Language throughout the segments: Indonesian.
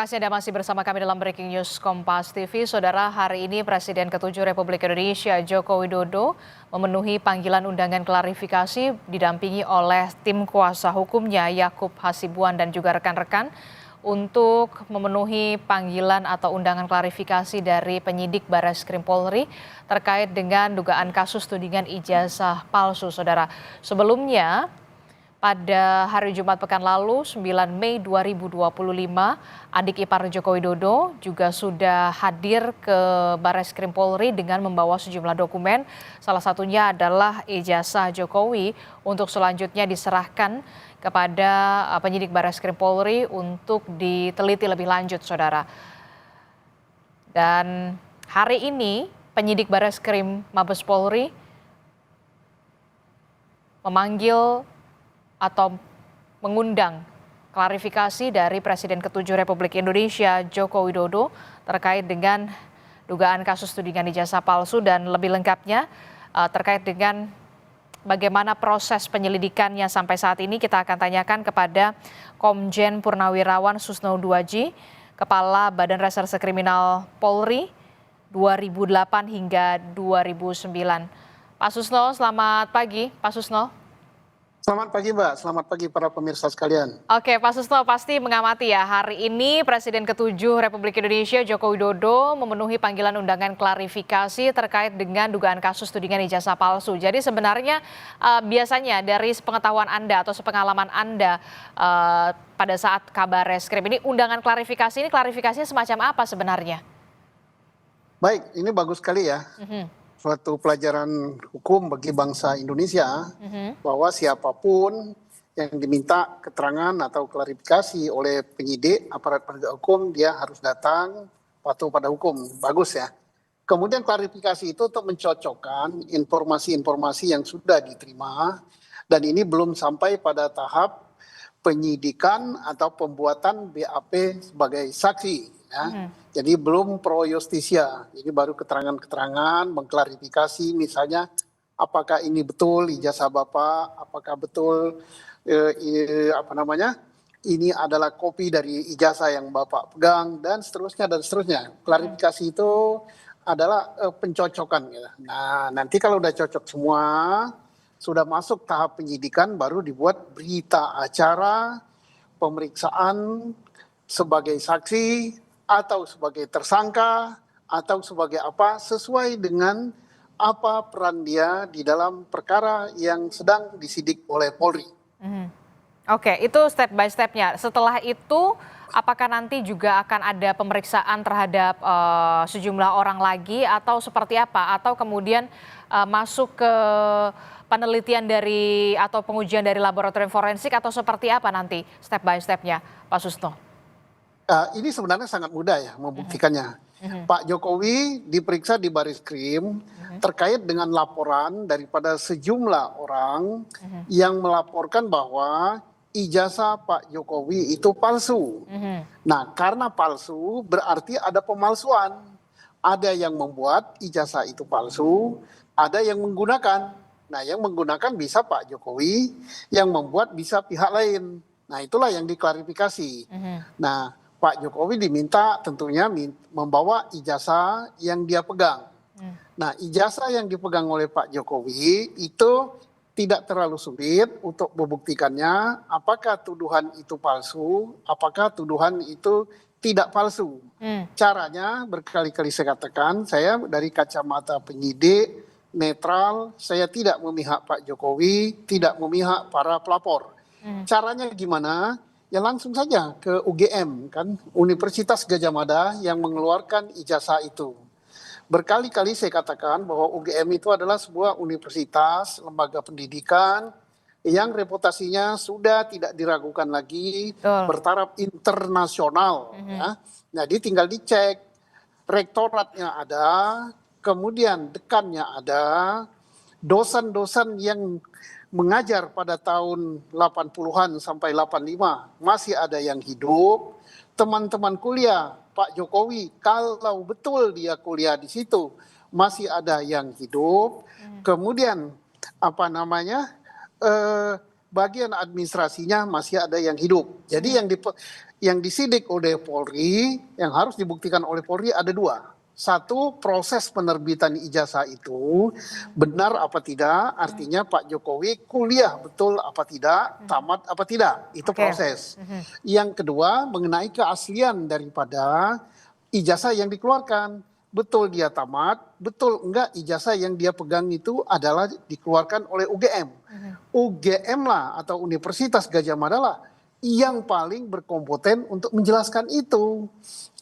Anda masih bersama kami dalam Breaking News Kompas TV. Saudara, hari ini Presiden ke-7 Republik Indonesia Joko Widodo memenuhi panggilan undangan klarifikasi didampingi oleh tim kuasa hukumnya Yakub Hasibuan dan juga rekan-rekan untuk memenuhi panggilan atau undangan klarifikasi dari penyidik Barreskrim Polri terkait dengan dugaan kasus tudingan ijazah palsu, Saudara. Sebelumnya, pada hari Jumat pekan lalu, 9 Mei 2025, adik ipar Joko Widodo juga sudah hadir ke Barreskrim Polri dengan membawa sejumlah dokumen. Salah satunya adalah ijazah Jokowi untuk selanjutnya diserahkan kepada penyidik Barreskrim Polri untuk diteliti lebih lanjut, Saudara. Dan hari ini penyidik Barreskrim Mabes Polri memanggil atau mengundang klarifikasi dari Presiden ke-7 Republik Indonesia Joko Widodo terkait dengan dugaan kasus tudingan ijazah palsu dan lebih lengkapnya terkait dengan bagaimana proses penyelidikannya sampai saat ini kita akan tanyakan kepada Komjen Purnawirawan Susno Duaji, Kepala Badan Reserse Kriminal Polri 2008 hingga 2009. Pak Susno, selamat pagi. Pak Susno. Selamat pagi Mbak, selamat pagi para pemirsa sekalian. Oke, Pak Susno pasti mengamati ya, hari ini Presiden ke-7 Republik Indonesia Joko Widodo memenuhi panggilan undangan klarifikasi terkait dengan dugaan kasus tudingan ijazah palsu. Jadi sebenarnya biasanya dari sepengetahuan Anda atau sepengalaman Anda pada saat kabar reskrim ini, undangan klarifikasi ini klarifikasinya semacam apa sebenarnya? Baik, ini bagus sekali ya. Suatu pelajaran hukum bagi bangsa Indonesia bahwa siapapun yang diminta keterangan atau klarifikasi oleh penyidik aparat penegak hukum dia harus datang patuh pada hukum. Bagus ya. Kemudian klarifikasi itu untuk mencocokkan informasi-informasi yang sudah diterima dan ini belum sampai pada tahap penyidikan atau pembuatan BAP sebagai saksi. Ya. Jadi belum pro justisia, jadi baru keterangan-keterangan mengklarifikasi misalnya apakah ini betul ijazah Bapak, apakah betul ini adalah kopi dari ijazah yang Bapak pegang dan seterusnya dan seterusnya. Klarifikasi itu adalah pencocokan. Ya. Nah nanti kalau udah cocok semua, sudah masuk tahap penyidikan baru dibuat berita acara pemeriksaan sebagai saksi atau sebagai tersangka, atau sebagai apa, sesuai dengan apa peran dia di dalam perkara yang sedang disidik oleh Polri. Oke, itu step by stepnya. Setelah itu, apakah nanti juga akan ada pemeriksaan terhadap sejumlah orang lagi, atau seperti apa? Atau kemudian masuk ke penelitian dari, atau pengujian dari laboratorium forensik, atau seperti apa nanti step by stepnya, Pak Susno? Ini sebenarnya sangat mudah ya membuktikannya. Pak Jokowi diperiksa di Barreskrim terkait dengan laporan daripada sejumlah orang yang melaporkan bahwa ijazah Pak Jokowi itu palsu. Nah, karena palsu berarti ada pemalsuan. Ada yang membuat ijazah itu palsu, ada yang menggunakan. Nah, yang menggunakan bisa Pak Jokowi, yang membuat bisa pihak lain. Nah, itulah yang diklarifikasi. Nah, Pak Jokowi diminta tentunya membawa ijazah yang dia pegang. Nah, ijazah yang dipegang oleh Pak Jokowi itu tidak terlalu sulit untuk membuktikannya apakah tuduhan itu palsu, apakah tuduhan itu tidak palsu. Caranya berkali-kali saya katakan, saya dari kacamata penyidik, netral, saya tidak memihak Pak Jokowi, tidak memihak para pelapor. Caranya gimana? Ya langsung saja ke UGM, kan Universitas Gadjah Mada yang mengeluarkan ijazah itu. Berkali-kali saya katakan bahwa UGM itu adalah sebuah universitas, lembaga pendidikan yang reputasinya sudah tidak diragukan lagi, bertaraf internasional. Ya. Jadi tinggal dicek, rektoratnya ada, kemudian dekannya ada, dosen-dosen yang mengajar pada tahun 80-an sampai 85 masih ada yang hidup. Teman-teman kuliah Pak Jokowi kalau betul dia kuliah di situ masih ada yang hidup. Kemudian bagian administrasinya masih ada yang hidup. Jadi yang disidik oleh Polri, yang harus dibuktikan oleh Polri ada dua. Satu, proses penerbitan ijazah itu benar apa tidak, artinya Pak Jokowi kuliah betul apa tidak, tamat apa tidak, itu Oke. proses. Yang kedua, mengenai keaslian daripada ijazah yang dikeluarkan. Betul dia tamat, betul enggak ijazah yang dia pegang itu adalah dikeluarkan oleh UGM. UGM lah atau Universitas Gadjah Mada lah yang paling berkompeten untuk menjelaskan itu.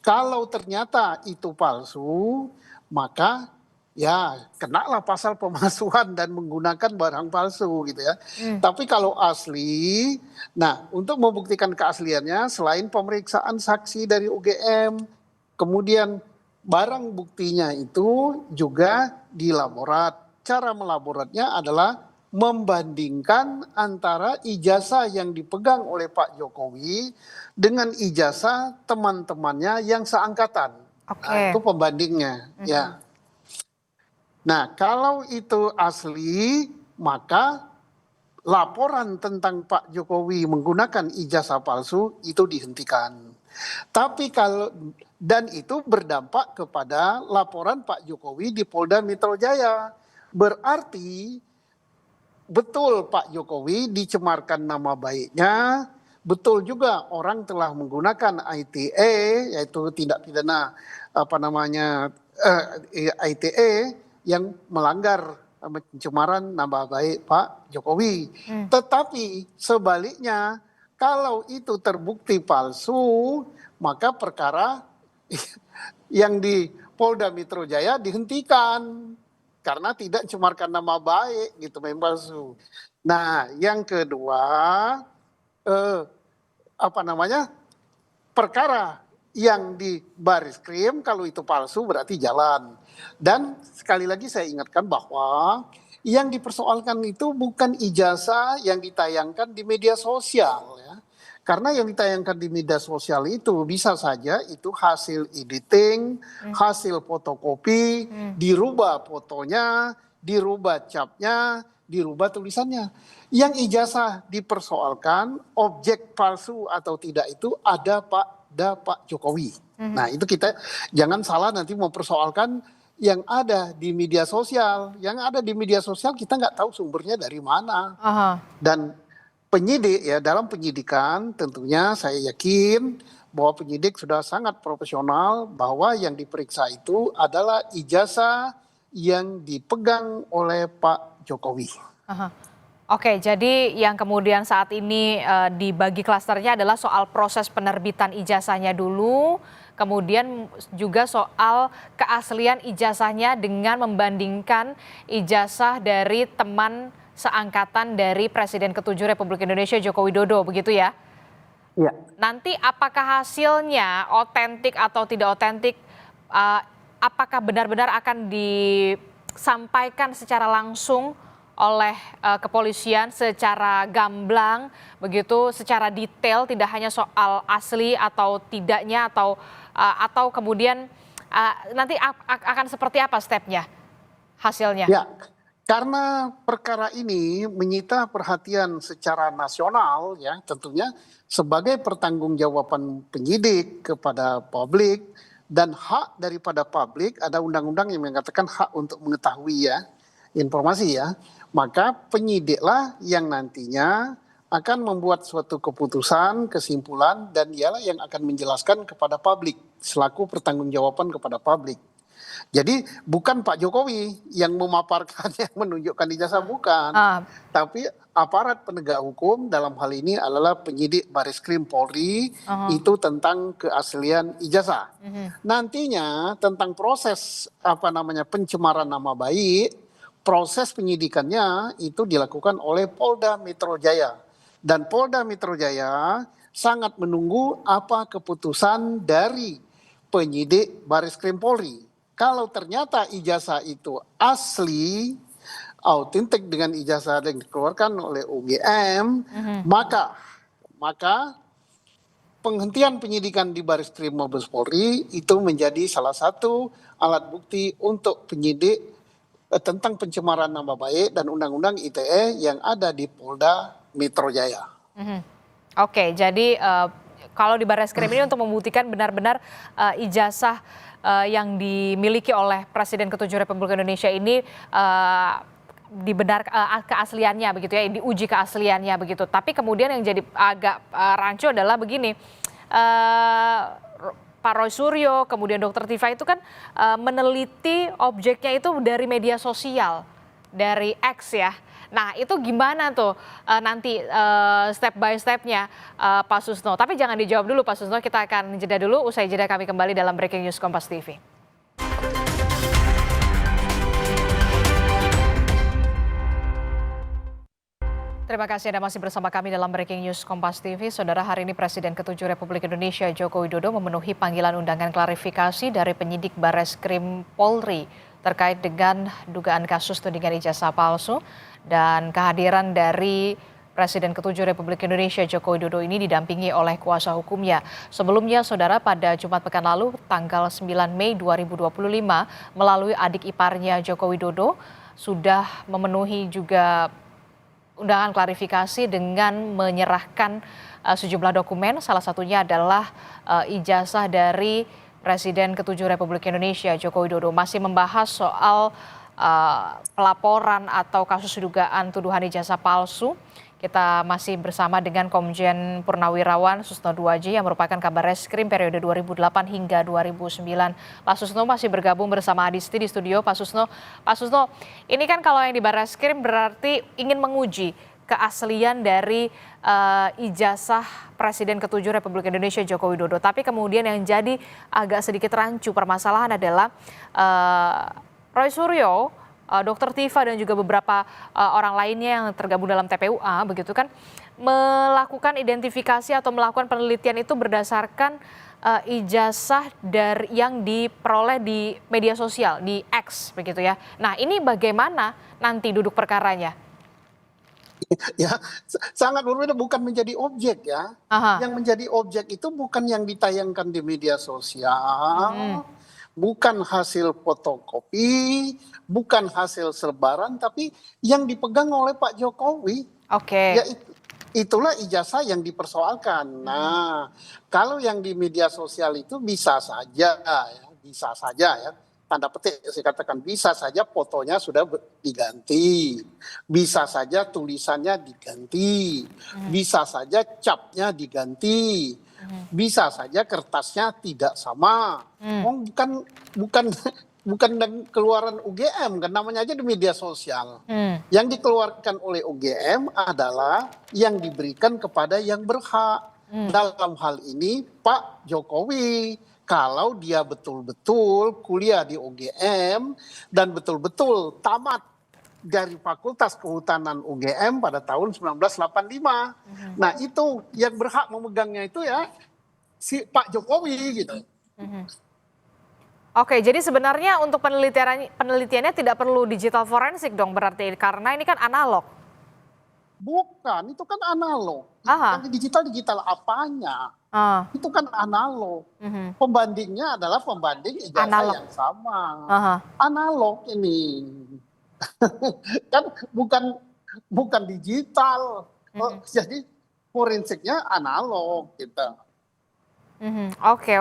Kalau ternyata itu palsu, maka ya kenalah pasal pemalsuan dan menggunakan barang palsu gitu ya. Tapi kalau asli, nah untuk membuktikan keasliannya selain pemeriksaan saksi dari UGM, kemudian barang buktinya itu juga dilaborat. Cara melaboratnya adalah membandingkan antara ijazah yang dipegang oleh Pak Jokowi dengan ijazah teman-temannya yang seangkatan. Nah, itu Oke. pembandingnya, ya. Nah, kalau itu asli, maka laporan tentang Pak Jokowi menggunakan ijazah palsu itu dihentikan. Tapi kalau dan itu berdampak kepada laporan Pak Jokowi di Polda Metro Jaya. Berarti betul Pak Jokowi dicemarkan nama baiknya, betul juga orang telah menggunakan ITE yaitu tindak pidana ITE yang melanggar pencemaran nama baik Pak Jokowi. Tetapi sebaliknya kalau itu terbukti palsu, maka perkara yang di Polda Metro Jaya dihentikan karena tidak mencemarkan nama baik gitu memang palsu. Nah, yang kedua perkara yang di Baris-Krim kalau itu palsu berarti jalan. Dan sekali lagi saya ingatkan bahwa yang dipersoalkan itu bukan ijazah yang ditayangkan di media sosial ya. Karena yang ditayangkan di media sosial itu bisa saja itu hasil editing, hasil fotokopi, dirubah fotonya, dirubah capnya, dirubah tulisannya. Yang ijazah dipersoalkan, objek palsu atau tidak itu ada Pak Jokowi. Nah itu kita jangan salah nanti mempersoalkan yang ada di media sosial. Yang ada di media sosial kita nggak tahu sumbernya dari mana. Aha. Dan penyidik ya dalam penyidikan tentunya saya yakin bahwa penyidik sudah sangat profesional bahwa yang diperiksa itu adalah ijazah yang dipegang oleh Pak Jokowi. Aha. Oke, jadi yang kemudian saat ini dibagi klasternya adalah soal proses penerbitan ijazahnya dulu, kemudian juga soal keaslian ijazahnya dengan membandingkan ijazah dari teman seangkatan dari Presiden ke-7 Republik Indonesia Joko Widodo, begitu ya? Ya. Nanti apakah hasilnya otentik atau tidak otentik, apakah benar-benar akan disampaikan secara langsung oleh kepolisian secara gamblang, begitu, secara detail, tidak hanya soal asli atau tidaknya atau kemudian nanti akan seperti apa stepnya, hasilnya? Ya, karena perkara ini menyita perhatian secara nasional ya tentunya sebagai pertanggungjawaban penyidik kepada publik dan hak daripada publik ada undang-undang yang mengatakan hak untuk mengetahui ya informasi ya. Maka penyidiklah yang nantinya akan membuat suatu keputusan, kesimpulan dan dialah yang akan menjelaskan kepada publik selaku pertanggungjawaban kepada publik. Jadi bukan Pak Jokowi yang memaparkan yang menunjukkan ijazah bukan, tapi aparat penegak hukum dalam hal ini adalah penyidik Baris-Krim Polri itu tentang keaslian ijazah. Nantinya tentang proses pencemaran nama baik, proses penyidikannya itu dilakukan oleh Polda Metro Jaya dan Polda Metro Jaya sangat menunggu apa keputusan dari penyidik Baris-Krim Polri. Kalau ternyata ijazah itu asli, autentik dengan ijazah yang dikeluarkan oleh UGM, maka penghentian penyidikan di Baris-Krim Mabes Polri itu menjadi salah satu alat bukti untuk penyidik tentang pencemaran nama baik dan Undang-Undang ITE yang ada di Polda Metro Jaya. Oke, jadi kalau di Barreskrim ini untuk membuktikan benar-benar ijazah yang dimiliki oleh Presiden ke-7 Republik Indonesia ini keasliannya begitu ya, diuji keasliannya begitu. Tapi kemudian yang jadi agak rancu adalah begini, Pak Roy Suryo, kemudian Dr. Tifa itu kan meneliti objeknya itu dari media sosial, dari X ya. Nah itu gimana tuh nanti step by stepnya Pak Susno. Tapi jangan dijawab dulu Pak Susno, kita akan jeda dulu, usai jeda kami kembali dalam Breaking News Kompas TV. Terima kasih Anda masih bersama kami dalam Breaking News Kompas TV. Saudara, hari ini Presiden ke-7 Republik Indonesia Joko Widodo memenuhi panggilan undangan klarifikasi dari penyidik Barreskrim Polri terkait dengan dugaan kasus tudingan ijazah palsu, dan kehadiran dari Presiden ke-7 Republik Indonesia Joko Widodo ini didampingi oleh kuasa hukumnya. Sebelumnya, Saudara, pada Jumat pekan lalu tanggal 9 Mei 2025 melalui adik iparnya Joko Widodo sudah memenuhi juga undangan klarifikasi dengan menyerahkan sejumlah dokumen, salah satunya adalah ijazah dari Presiden ke-7 Republik Indonesia Joko Widodo. Masih membahas soal pelaporan atau kasus dugaan tuduhan ijazah palsu. Kita masih bersama dengan Komjen Purnawirawan Susno Duaji yang merupakan Kabarreskrim periode 2008 hingga 2009. Pak Susno masih bergabung bersama Adisti di studio. Pak Susno, ini kan kalau yang di Barreskrim berarti ingin menguji keaslian dari ijazah Presiden ke-7 Republik Indonesia Joko Widodo. Tapi kemudian yang jadi agak sedikit rancu permasalahan adalah Roy Suryo, Dr. Tifa dan juga beberapa orang lainnya yang tergabung dalam TPUA begitu kan melakukan identifikasi atau melakukan penelitian itu berdasarkan ijazah dari yang diperoleh di media sosial di X begitu ya. Nah, ini bagaimana nanti duduk perkaranya? Ya, sangat berbeda, bukan menjadi objek ya. Aha. Yang menjadi objek itu bukan yang ditayangkan di media sosial, bukan hasil fotokopi, bukan hasil selebaran, tapi yang dipegang oleh Pak Jokowi. Oke. Ya itulah ijazah yang dipersoalkan. Nah, kalau yang di media sosial itu bisa saja ya, tanda petik saya katakan, bisa saja fotonya sudah diganti, bisa saja tulisannya diganti, bisa saja capnya diganti, bisa saja kertasnya tidak sama. Bukan keluaran UGM kan, namanya aja di media sosial. Yang dikeluarkan oleh UGM adalah yang diberikan kepada yang berhak. Dalam hal ini Pak Jokowi, kalau dia betul-betul kuliah di UGM dan betul-betul tamat dari Fakultas Kehutanan UGM pada tahun 1985. Nah itu yang berhak memegangnya itu ya si Pak Jokowi gitu. Oke, jadi sebenarnya untuk penelitiannya tidak perlu digital forensik dong berarti, karena ini kan analog. Bukan, itu kan analog. Aha. Yang digital apanya? Itu kan analog. Pembandingnya adalah pembanding ijazah Analog. yang sama. Aha. Analog ini. Kan bukan digital. Jadi forensiknya analog gitu. Oke.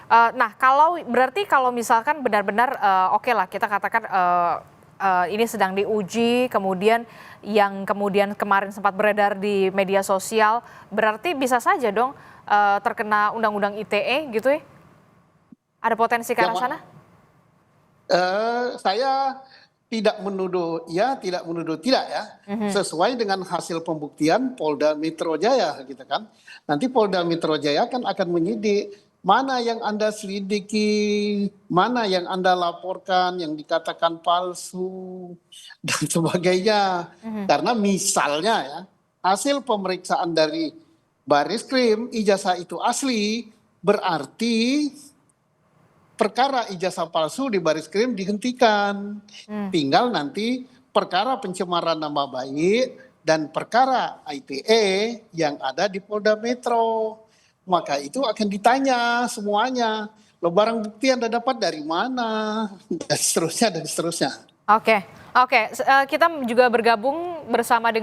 Nah, berarti kalau misalkan benar-benar oke lah kita katakan ini sedang diuji, kemudian yang kemudian kemarin sempat beredar di media sosial, berarti bisa saja dong terkena undang-undang ITE gitu ya? Ada potensi ke arah sana? Saya tidak menuduh ya, tidak menuduh tidak ya. Sesuai dengan hasil pembuktian Polda Metro Jaya gitu kan. Nanti Polda Metro Jaya kan akan menyidik mana yang Anda selidiki, mana yang Anda laporkan yang dikatakan palsu dan sebagainya. Karena misalnya ya, hasil pemeriksaan dari Barreskrim ijazah itu asli, berarti perkara ijazah palsu di Barreskrim dihentikan. Tinggal nanti perkara pencemaran nama baik dan perkara ITE yang ada di Polda Metro. Maka itu akan ditanya semuanya. Lo barang bukti Anda dapat dari mana? Dan seterusnya. Oke. Kita juga bergabung bersama dengan